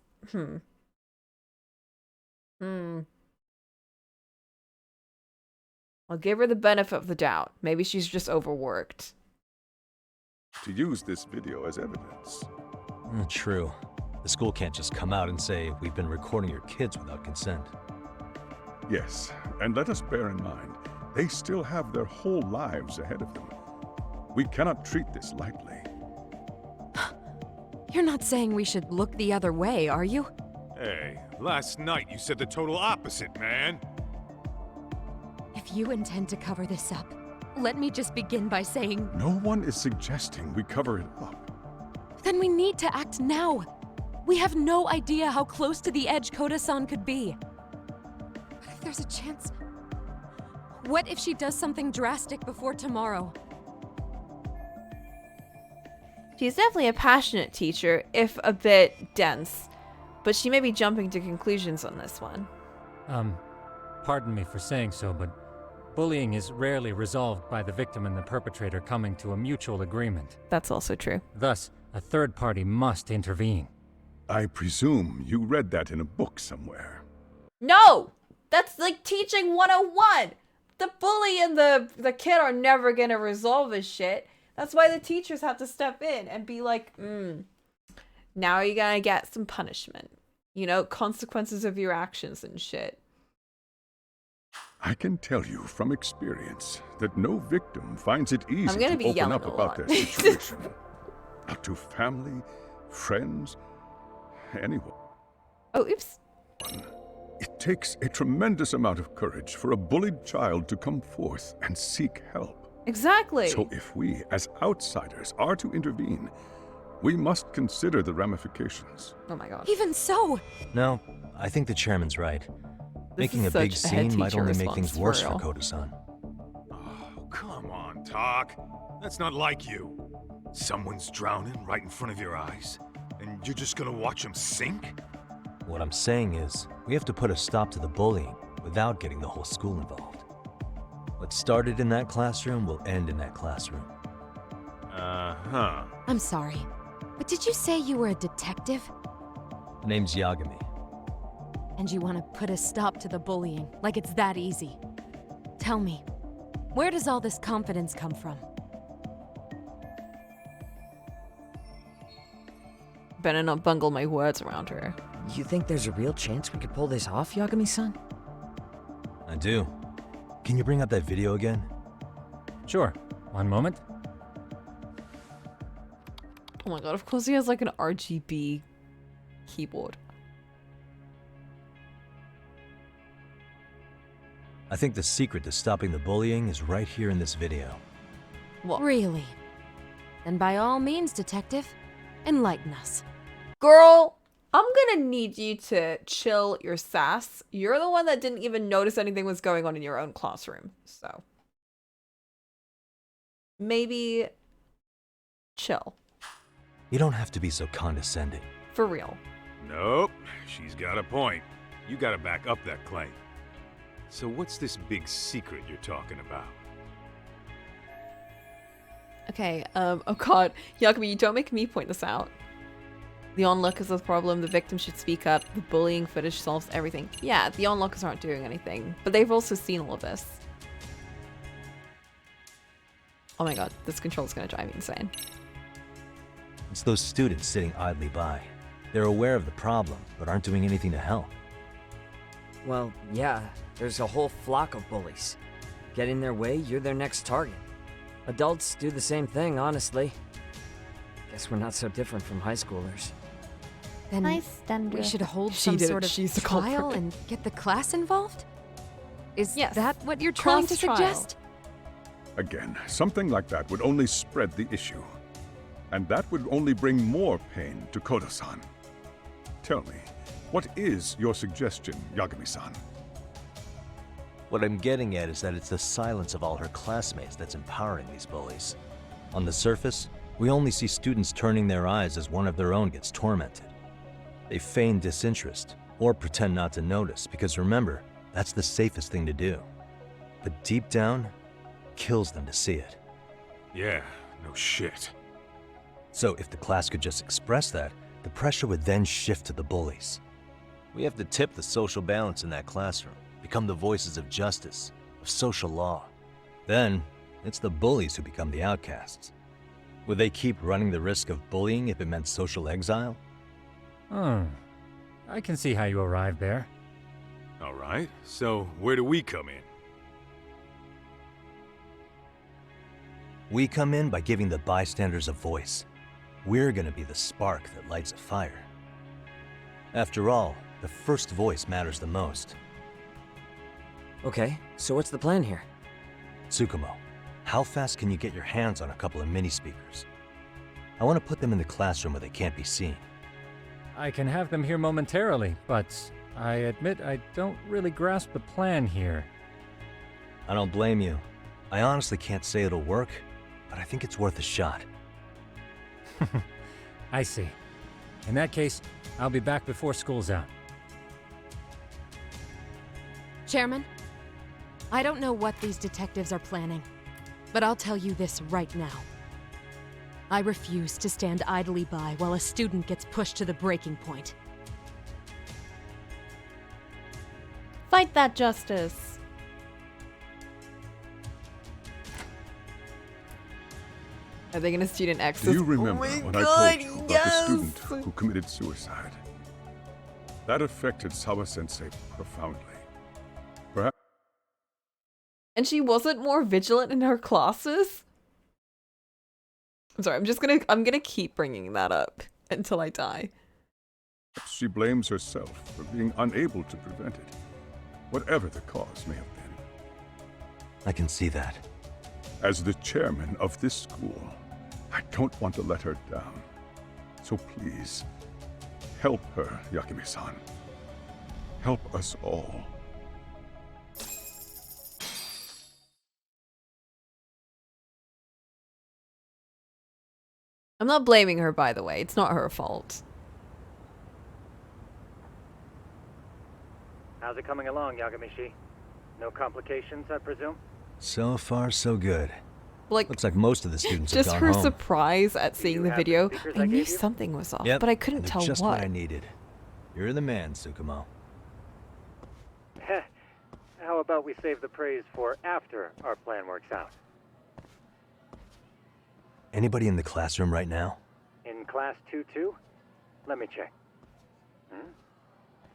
I'll give her the benefit of the doubt. Maybe she's just overworked. To use this video as evidence. True. The school can't just come out and say, we've been recording your kids without consent. Yes, and let us bear in mind, they still have their whole lives ahead of them. We cannot treat this lightly. You're not saying we should look the other way, are you? Hey, last night you said the total opposite, man. If you intend to cover this up, let me just begin by saying... No one is suggesting we cover it up. Then we need to act now. We have no idea how close to the edge Koda-san could be. What if there's a chance? What if she does something drastic before tomorrow? She's definitely a passionate teacher, if a bit dense. But she may be jumping to conclusions on this one. Pardon me for saying so, but bullying is rarely resolved by the victim and the perpetrator coming to a mutual agreement. That's also true. Thus, a third party must intervene. I presume you read that in a book somewhere. No! That's like teaching 101! The bully and the kid are never gonna resolve this shit. That's why the teachers have to step in and be like, now you're gonna get some punishment. You know, consequences of your actions and shit. I can tell you from experience that no victim finds it easy I'm gonna to be open yelling up a about lot. their situation. Not to family, friends, anyone. Oh, oops. It takes a tremendous amount of courage for a bullied child to come forth and seek help. Exactly. So if we, as outsiders, are to intervene, we must consider the ramifications. Oh my god. Even so! No, I think the chairman's right. Making a is big such a head scene might teacher only make response, things worse for for real. Koda-san. Oh, come on, Talk. That's not like you. Someone's drowning right in front of your eyes, and you're just gonna watch him sink? What I'm saying is, we have to put a stop to the bullying without getting the whole school involved. What started in that classroom will end in that classroom. Uh-huh. I'm sorry, but did you say you were a detective? The name's Yagami. And you want to put a stop to the bullying, like it's that easy. Tell me, where does all this confidence come from? Better not bungle my words around her. You think there's a real chance we could pull this off, Yagami-san? I do. Can you bring up that video again? Sure. One moment. Oh my god, of course he has like an RGB keyboard. I think the secret to stopping the bullying is right here in this video. What? Really? Then by all means, detective, enlighten us. Girl, I'm gonna need you to chill your sass. You're the one that didn't even notice anything was going on in your own classroom. So maybe chill. You don't have to be so condescending. For real. Nope, she's got a point. You gotta back up that claim. So what's this big secret you're talking about? Okay, oh god. Yagami, don't make me point this out. The onlookers are the problem, the victim should speak up, the bullying footage solves everything. Yeah, the onlookers aren't doing anything, but they've also seen all of this. Oh my god, this control's gonna drive me insane. It's those students sitting idly by. They're aware of the problem, but aren't doing anything to help. Well, yeah, there's a whole flock of bullies. Get in their way, you're their next target. Adults do the same thing, honestly. Guess we're not so different from high schoolers. Then we should hold some sort of she's the trial culprit. and get the class involved? Is Yes. that what you're trying to Class trial. suggest? Again, something like that would only spread the issue. And that would only bring more pain to Koda-san. Tell me, what is your suggestion, Yagami-san? What I'm getting at is that it's the silence of all her classmates that's empowering these bullies. On the surface, we only see students turning their eyes as one of their own gets tormented. They feign disinterest, or pretend not to notice, because remember, that's the safest thing to do. But deep down, it kills them to see it. Yeah, no shit. So if the class could just express that, the pressure would then shift to the bullies. We have to tip the social balance in that classroom, become the voices of justice, of of social law. Then, it's the bullies who become the outcasts. Would they keep running the risk of bullying if it meant social exile? I can see how you arrived there. All right, so where do we come in? We come in by giving the bystanders a voice. We're gonna be the spark that lights a fire. After all, the first voice matters the most. Okay, so what's the plan here? Tsukumo, how fast can you get your hands on a couple of mini speakers? I want to put them in the classroom where they can't be seen. I can have them here momentarily, but I admit I don't really grasp the plan here. I don't blame you. I honestly can't say it'll work, but I think it's worth a shot. I see. In that case, I'll be back before school's out. Chairman, I don't know what these detectives are planning, but I'll tell you this right now. I refuse to stand idly by while a student gets pushed to the breaking point. Fight that justice. Are they gonna student access? Do you remember oh my when God, I told you about yes! the student who committed suicide? That affected Sawa-sensei profoundly. Perhaps And she wasn't more vigilant in her classes? I'm sorry, I'm gonna keep bringing that up until I die. she blames herself for being unable to prevent it, whatever the cause may have been. I can see that. As the chairman of this school, I don't want to let her down. So please, help her, Yakime-san. Help us all. I'm not blaming her, by the way. It's not her fault. How's it coming along, Yagamishi? No complications, I presume? So far, so good. Like, Looks like most of the students just have her gone home. surprise at Do seeing you the have the video. speakers I I knew gave you? something was off, Yep, but I couldn't they're tell just what. what I needed. You're the man, Tsukumo. Heh. How about we save the praise for after our plan works out? Anybody in the classroom right now? In class 2-2? Let me check.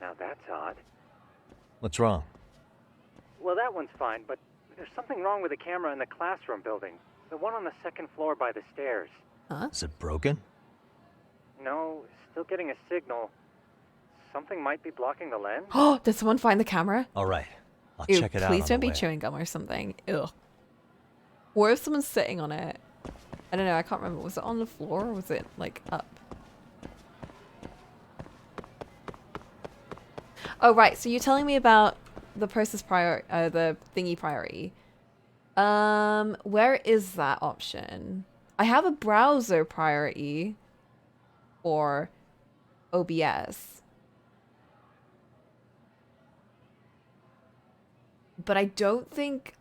Now that's odd. What's wrong? Well, that one's fine, but there's something wrong with the camera in the classroom building. The one on the second floor by the stairs. Huh? Is it broken? No, still getting a signal. Something might be blocking the lens. Oh, did someone find the camera? All right, I'll Ew, check it out. please on don't the be way. chewing gum or something. Ew. Or if someone's sitting on it. I don't know, I can't remember. Was it on the floor or was it, like, up? Oh, right. So you're telling me about the process the thingy priority. Where is that option? I have a browser priority for OBS. But I don't think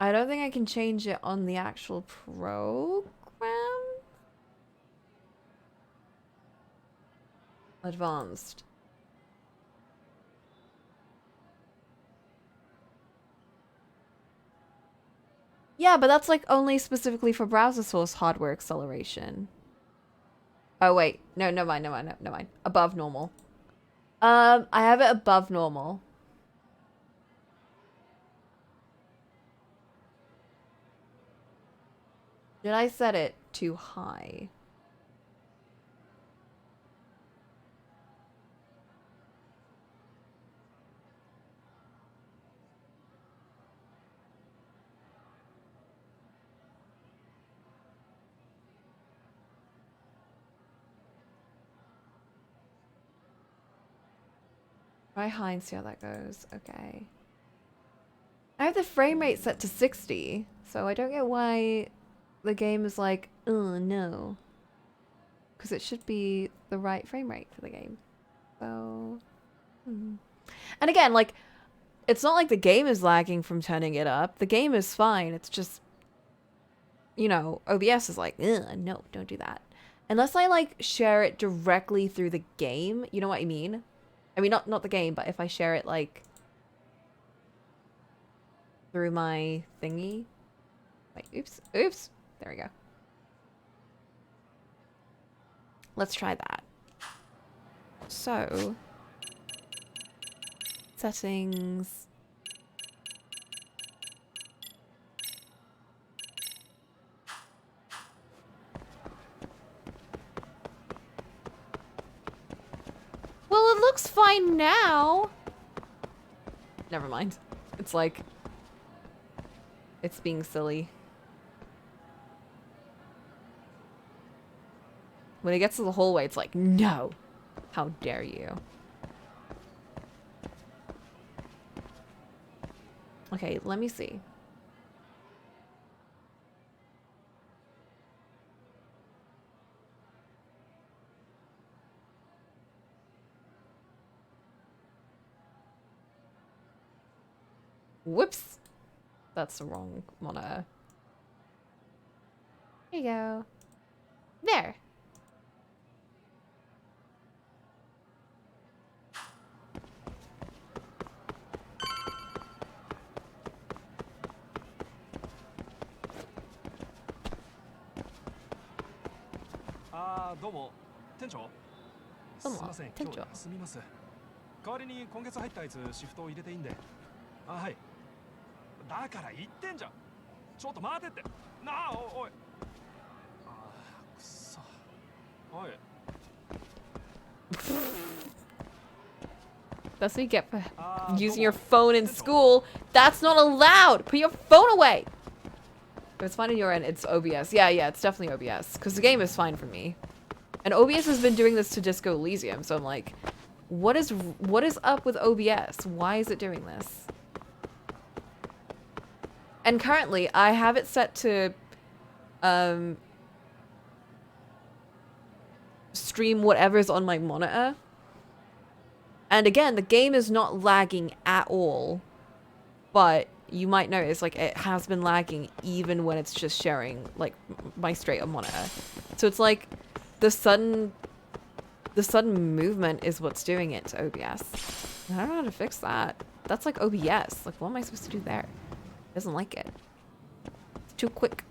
I can change it on the actual program. Advanced. Yeah, but that's like only specifically for browser source hardware acceleration. Oh wait, no, never mind. Above normal. I have it above normal. Did I set it too high? Try high and see how that goes. Okay. I have the frame rate set to 60, so I don't get why the game is like, oh no. Because it should be the right frame rate for the game. So, and again, like, it's not like the game is lagging from turning it up. The game is fine. It's just, you know, OBS is like, no, don't do that. Unless I, like, share it directly through the game, you know what I mean? I mean, not the game, but if I share it, like, through my thingy. Wait, oops. There we go. Let's try that. So, settings. Well, it looks fine now. Never mind. It's like, it's being silly. When it gets to the hallway, it's like, no. How dare you? Okay, let me see. Whoops. That's the wrong monitor. There you go. There. That's what you get for using your phone in school. That's not allowed. Put your phone away. If it's fine on your end, it's OBS. Yeah, it's definitely OBS. Because the game is fine for me. And OBS has been doing this to Disco Elysium, so I'm like, what is up with OBS? Why is it doing this? And currently, I have it set to stream whatever's on my monitor. And again, the game is not lagging at all, but you might notice like it has been lagging even when it's just sharing like my straight up monitor. So it's like the sudden movement is what's doing it to OBS. I don't know how to fix that. That's like OBS. Like, what am I supposed to do there? It doesn't like it. It's too quick.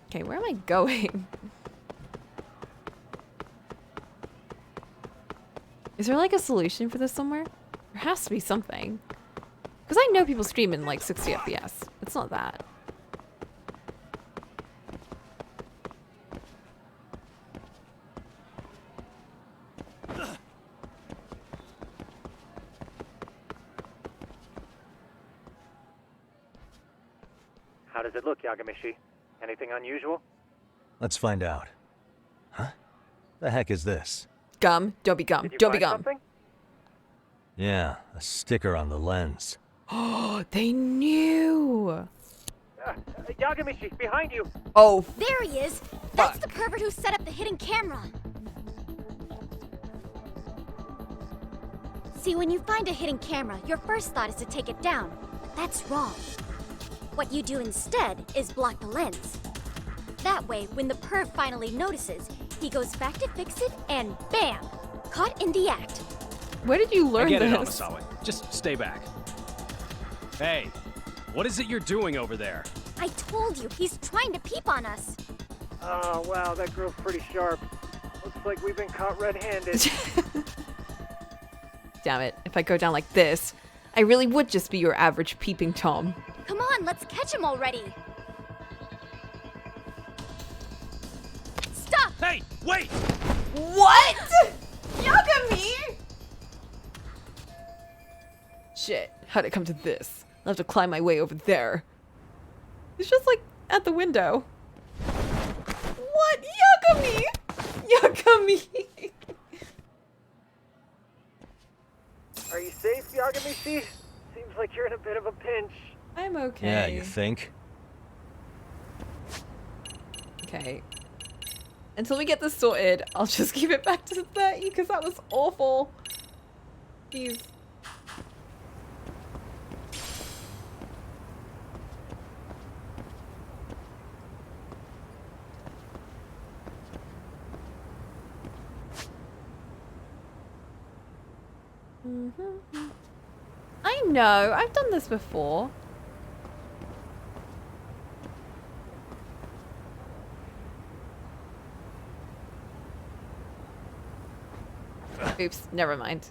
Okay, where am I going? Is there like a solution for this somewhere? There has to be something. Because I know people stream in like 60 FPS. It's not that. How does it look, Yagamishi? Anything unusual? Let's find out. Huh? The heck is this? Gum. Don't be gum. Don't be gum. Something? Yeah, a sticker on the lens. Oh, they knew. Yagamishi, behind you. Oh. There he is. That's the pervert who set up the hidden camera. See, when you find a hidden camera, your first thought is to take it down. But that's wrong. What you do instead is block the lens. That way, when the perv finally notices, he goes back to fix it and bam! Caught in the act. Where did you learn I get this? it, Hamasawa. Just stay back. Hey, what is it you're doing over there? I told you, he's trying to peep on us. Oh, wow, that girl's pretty sharp. Looks like we've been caught red-handed. Damn it. If I go down like this, I really would just be your average peeping Tom. Come on, let's catch him already. Stop! Hey, wait! What? Yagami? Shit, how'd it come to this? I'll have to climb my way over there. It's just like at the window. What? Yagami? Yagami? Are you safe, Yagamishi? Seems like you're in a bit of a pinch. I'm okay. Yeah, you think? Okay. Until we get this sorted, I'll just keep it back to 30 because that was awful. Jeez. I know, I've done this before. Oops, never mind.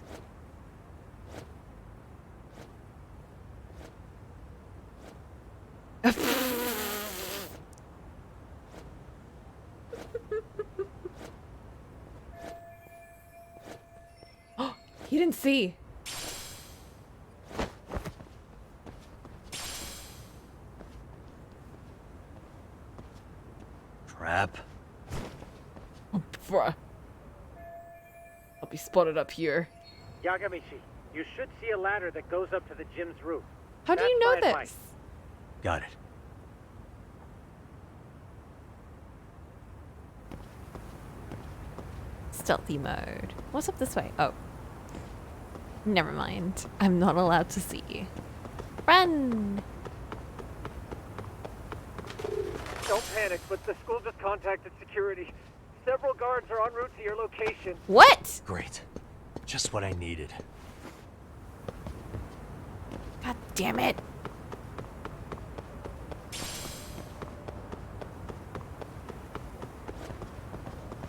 He didn't see. Crap. Bruh. I'll be spotted up here. Yagamishi, you should see a ladder that goes up to the gym's roof. How do you know That's my this? advice. Got it. Stealthy mode. What's up this way? Oh. Never mind. I'm not allowed to see. Run! Don't panic, but the school just contacted security. Several guards are en route to your location. What? Great. Just what I needed. God damn it.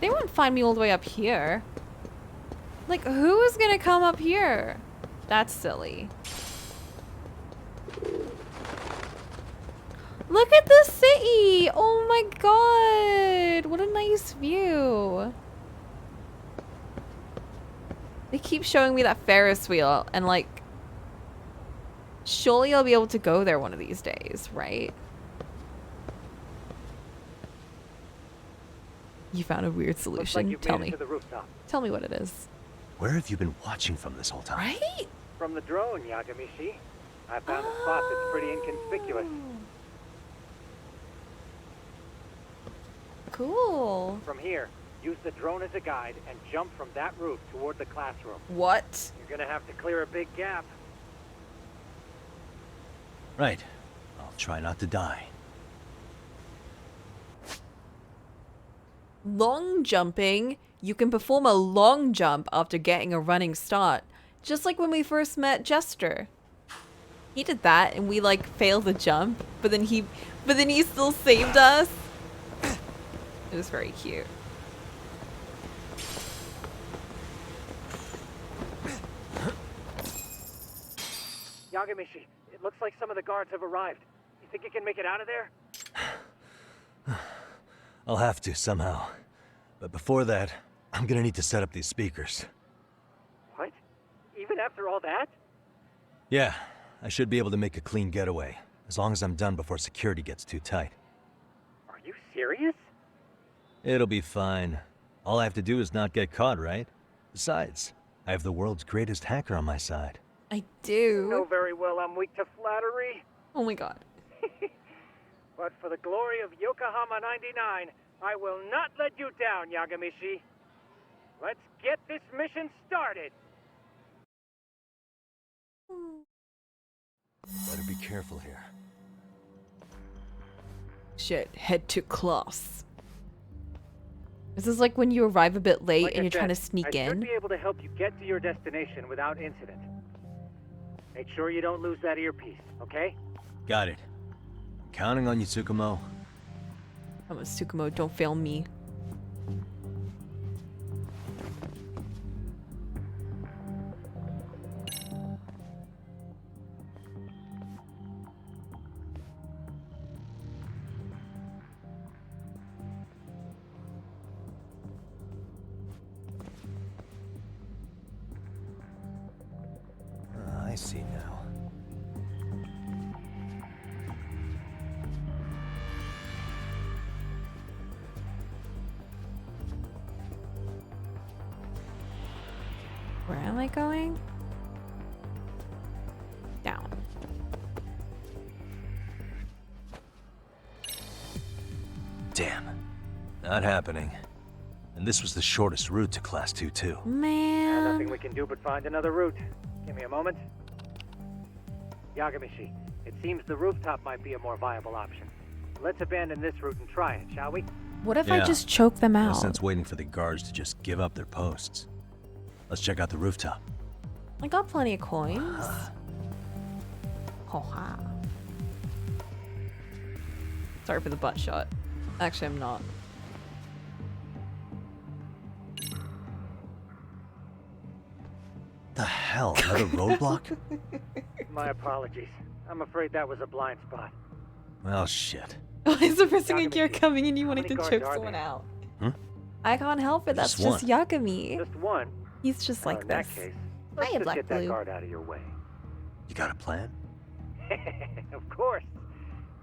They won't find me all the way up here. Like, who is gonna come up here? That's silly. Look at the city! Oh my god! What a nice view. They keep showing me that Ferris wheel, and like, surely I'll be able to go there one of these days, right? You found a weird Looks like solution. you've Tell made me. it to the rooftop. Tell me what it is. Where have you been watching from this whole time? Right? From the drone, Yagamishi. I found a spot that's pretty inconspicuous. Cool. From here, use the drone as a guide and jump from that roof toward the classroom. What? You're gonna have to clear a big gap. Right. I'll try not to die. Long jumping. You can perform a long jump after getting a running start. Just like when we first met Jester. He did that and we like failed the jump, but then he still saved us. It was very cute. Yagamishi, it looks like some of the guards have arrived. You think you can make it out of there? I'll have to somehow. But before that, I'm gonna need to set up these speakers. What? Even after all that? Yeah, I should be able to make a clean getaway, as long as I'm done before security gets too tight. Are you serious? It'll be fine. All I have to do is not get caught, right? Besides, I have the world's greatest hacker on my side. I do. You know very well I'm weak to flattery. Oh my god. But for the glory of Yokohama 99, I will not let you down, Yagamishi. Let's get this mission started. Better be careful here. Shit, head to class. This is like when you arrive a bit late Like and I you're trying to said, sneak I should in. be able to help you get to your destination without incident. Make sure you don't lose that earpiece, okay? Got it. Counting on you, Tsukumo. Come on, Tsukumo, don't fail me. I see now. Where am I going? Down. Damn. Not happening. And this was the shortest route to Class 2, too. Man. Nothing we can do but find another route. Give me a moment. Yagamishi, it seems the rooftop might be a more viable option. Let's abandon this route and try it, shall we? What if I just choke them No out? sense waiting for the guards to just give up their posts. Let's check out the rooftop. I got plenty of coins. Oh, wow. Sorry for the butt shot. Actually, I'm not. The hell? Another roadblock? My apologies. I'm afraid that was a blind spot. Well, shit. Why is the pressing a gear Yagami, coming and you how wanting many to guards choke are someone there? out? Hmm? I can't help it. That's Just just Yagami. Just one. He's just like in this. that case, let's Hiya, just Black get that Blue. guard out of your way. You got a plan? Of course.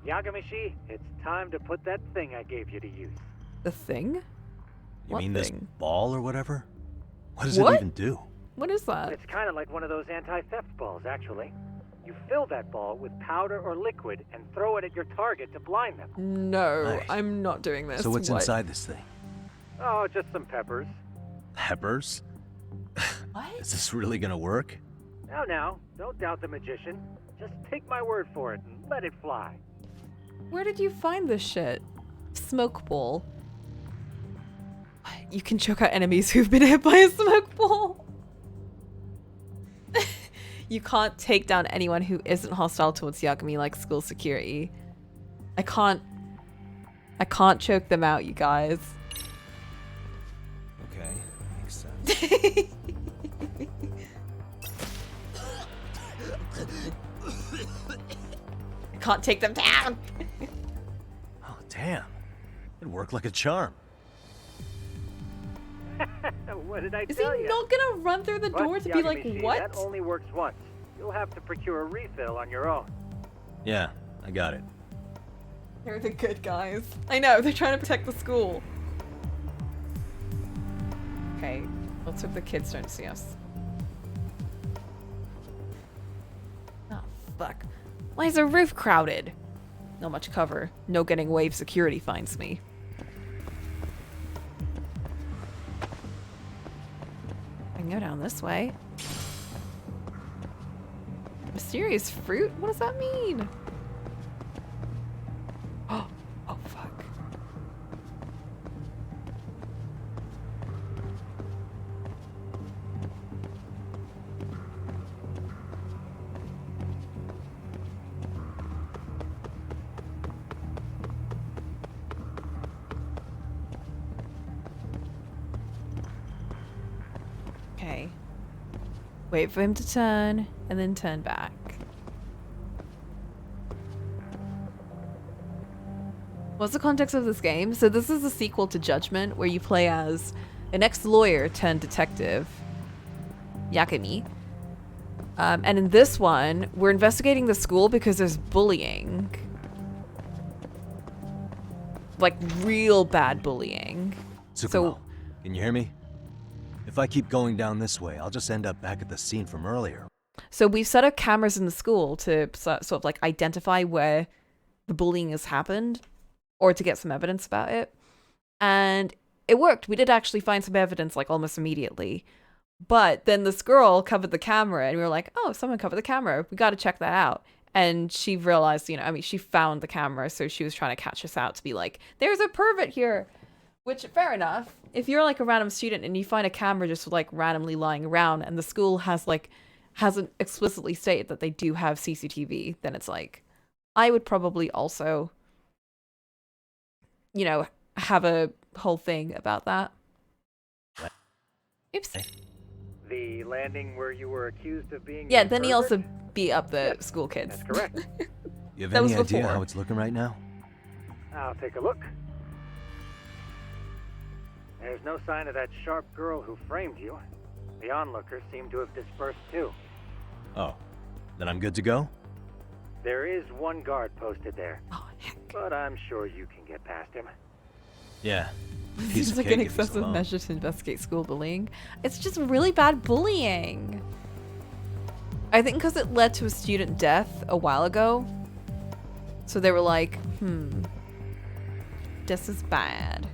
Yagami-shi, it's time to put that thing I gave you to use. The thing? You What mean thing? this ball or whatever? What does What? it even do? What is that? It's kind of like one of those anti-theft balls, actually. You fill that ball with powder or liquid and throw it at your target to blind them. No, Nice. I'm not doing this. So what's What? inside this thing? Oh, just some peppers. Peppers? What? Is this really gonna work? Now, don't doubt the magician. Just take my word for it and let it fly. Where did you find this shit? Smoke ball. You can choke out enemies who've been hit by a smoke ball. You can't take down anyone who isn't hostile towards Yagami like school security. I can't choke them out, you guys. Okay, makes sense. I can't take them down. Oh, damn. It worked like a charm. What did I Is tell he you? not gonna run through the door to be like, Yagami-shi, what? That only works once. You'll have to procure a refill on your own. Yeah, I got it. They're the good guys. I know, they're trying to protect the school. Okay, let's hope the kids don't see us. Oh, fuck. Why is the roof crowded? Not much cover. No getting away if security finds me. I can go down this way. Mysterious fruit? What does that mean? Oh, oh fuck. Okay. Wait for him to turn, and then turn back. What's the context of this game? So this is a sequel to Judgment, where you play as an ex-lawyer turned detective, Yakami. And in this one, we're investigating the school because there's bullying. Like, real bad bullying. Tsukumo, can you hear me? If I keep going down this way, I'll just end up back at the scene from earlier. So we've set up cameras in the school to sort of like identify where the bullying has happened or to get some evidence about it. And it worked. We did actually find some evidence like almost immediately. But then this girl covered the camera and we were like, oh, someone covered the camera. We got to check that out. And she realized, you know, I mean, she found the camera. So she was trying to catch us out to be like, there's a pervert here. Which, fair enough. If you're like a random student and you find a camera just like randomly lying around and the school has like hasn't explicitly stated that they do have CCTV, then it's like I would probably also, you know, have a whole thing about that. Oops. The landing where you were accused of being Yeah, a then he pervert? also beat up the school kids. That's correct. You have That any was idea before. how it's looking right now? I'll take a look. There's no sign of that sharp girl who framed you. The onlookers seem to have dispersed too. Oh, then I'm good to go? There is one guard posted there, Oh, heck. but I'm sure you can get past him. Yeah. Piece Seems of like cake an if he's excessive alone. measure to investigate school bullying. It's just really bad bullying. I think because it led to a student death a while ago. So they were like, this is bad.